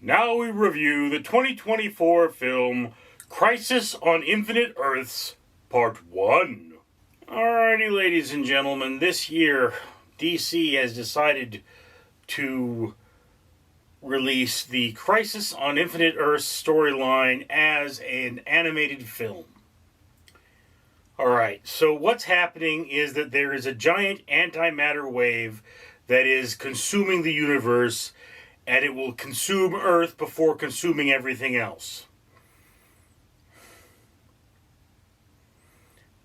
Now we review the 2024 film Crisis on Infinite Earths, Part 1. Alrighty, ladies and gentlemen, this year DC has decided to release the Crisis on Infinite Earths storyline as an animated film. Alright, so what's happening is that there is a giant antimatter wave that is consuming the universe, and it will consume Earth before consuming everything else.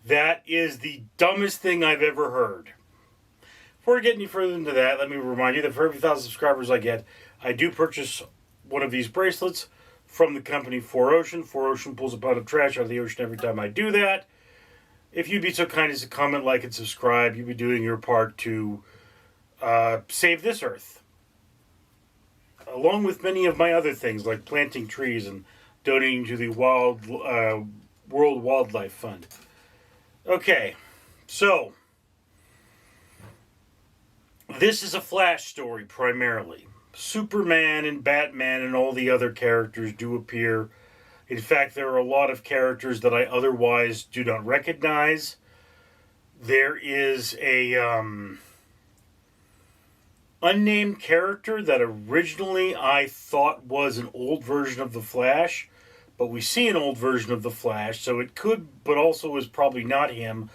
That is the dumbest thing I've ever heard. Before we get any further into that, let me remind you that for every 1,000 subscribers I get, I do purchase one of these bracelets from the company 4Ocean. 4Ocean pulls a pot of trash out of the ocean every time I do that. If you'd be so kind as to comment, like, and subscribe, you'd be doing your part to save this Earth, along with many of my other things, like planting trees and donating to the World Wildlife Fund. Okay, so this is a Flash story primarily. Superman and Batman and all the other characters do appear. In fact, there are a lot of characters that I otherwise do not recognize. There is a unnamed character that originally I thought was an old version of the Flash, but we see an old version of the Flash, so it could, but also is probably not him.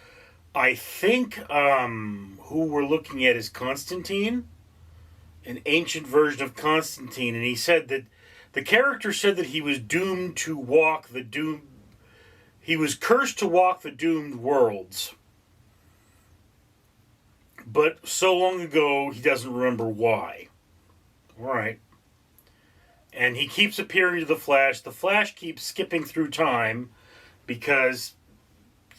I think who we're looking at is Constantine, an ancient version of Constantine, and he said that the character said that he was doomed to walk the doomed. He was cursed to walk the doomed worlds. But so long ago, he doesn't remember why. Alright. And he keeps appearing to the Flash. The Flash keeps skipping through time because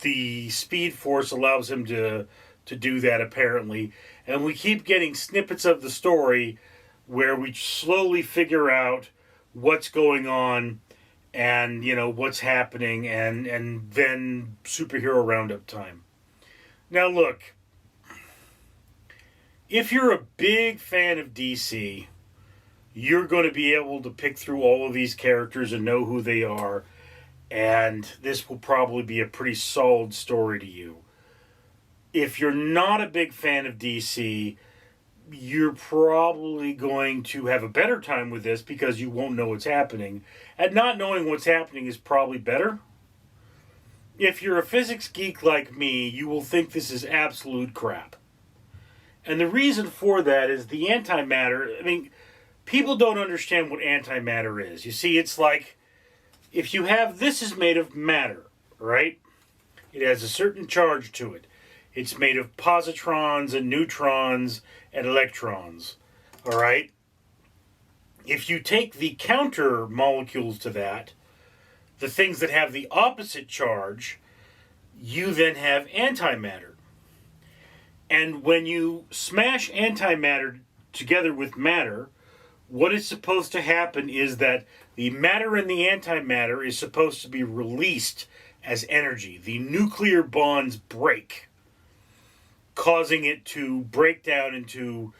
the Speed Force allows him to do that, apparently. And we keep getting snippets of the story where we slowly figure out what's going on and, you know, what's happening, and then superhero roundup time. Now, look. If you're a big fan of DC, you're going to be able to pick through all of these characters and know who they are, and this will probably be a pretty solid story to you. If you're not a big fan of DC, you're probably going to have a better time with this because you won't know what's happening, and not knowing what's happening is probably better. If you're a physics geek like me, you will think this is absolute crap. And the reason for that is the antimatter. I mean, people don't understand what antimatter is. You see, it's like, if you have, this is made of matter, right? It has a certain charge to it. It's made of positrons and neutrons and electrons, all right? If you take the counter molecules to that, the things that have the opposite charge, you then have antimatter. And when you smash antimatter together with matter, what is supposed to happen is that the matter and the antimatter is supposed to be released as energy. The nuclear bonds break, causing it to break down into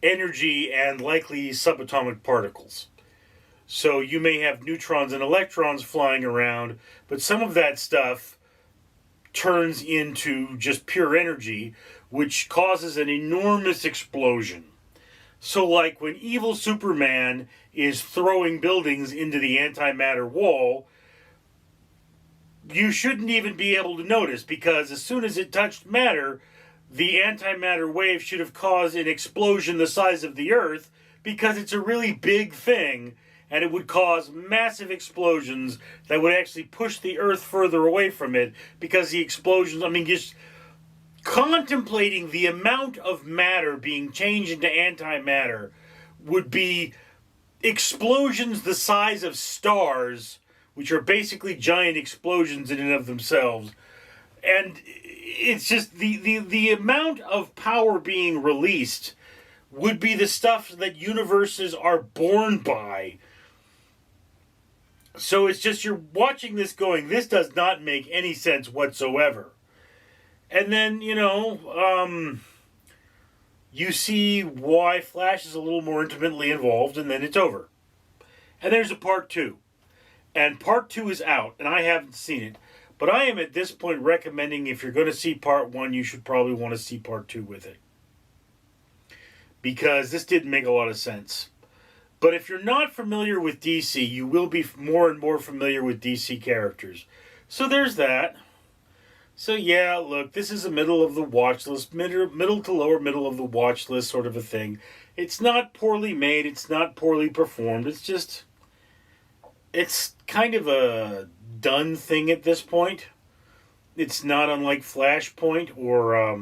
energy and likely subatomic particles. So you may have neutrons and electrons flying around, but some of that stuff turns into just pure energy, which causes an enormous explosion. So like when evil Superman is throwing buildings into the antimatter wall, you shouldn't even be able to notice, because as soon as it touched matter, the antimatter wave should have caused an explosion the size of the Earth, because it's a really big thing, and it would cause massive explosions that would actually push the Earth further away from it, because the explosions, I mean, just contemplating the amount of matter being changed into antimatter would be explosions the size of stars, which are basically giant explosions in and of themselves. And it's just the amount of power being released would be the stuff that universes are born by. So it's just, you're watching this going, this does not make any sense whatsoever. And then, you know, you see why Flash is a little more intimately involved, and then it's over. And there's a part 2. And part 2 is out, and I haven't seen it. But I am at this point recommending if you're going to see part 1, you should probably want to see part 2 with it. Because this didn't make a lot of sense. But if you're not familiar with DC, you will be more and more familiar with DC characters. So there's that. So yeah, look, this is a middle of the watch list, middle to lower middle of the watch list sort of a thing. It's not poorly made, it's not poorly performed, it's kind of a done thing at this point. It's not unlike Flashpoint or, I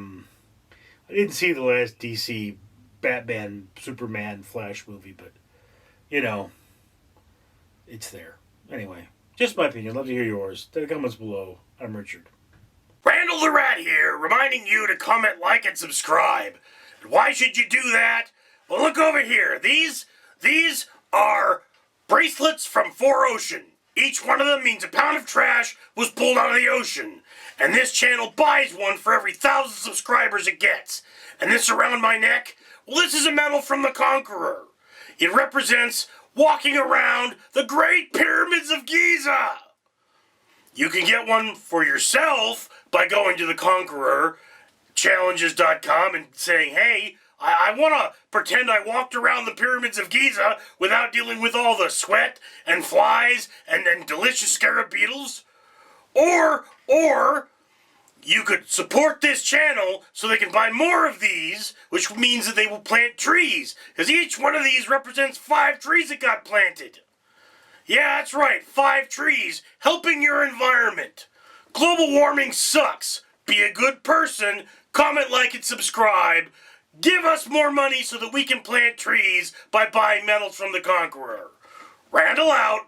didn't see the last DC Batman, Superman, Flash movie, but, it's there. Anyway, just my opinion. Love to hear yours. In the comments below. I'm Richard. Randall the Rat here, reminding you to comment, like, and subscribe. And why should you do that? Well, look over here. These are bracelets from 4Ocean. Each one of them means a pound of trash was pulled out of the ocean. And this channel buys one for every 1,000 subscribers it gets. And this around my neck, well, this is a medal from the Conqueror. It represents walking around the Great Pyramids of Giza. You can get one for yourself by going to the Conqueror challenges.com and saying, hey, I want to pretend I walked around the pyramids of Giza without dealing with all the sweat and flies and delicious scarab beetles. Or you could support this channel so they can buy more of these, which means that they will plant trees, because each one of these represents 5 trees that got planted. Yeah, that's right, 5 trees, helping your environment. Global warming sucks. Be a good person, comment, like, and subscribe. Give us more money so that we can plant trees by buying medals from the Conqueror. Randall out.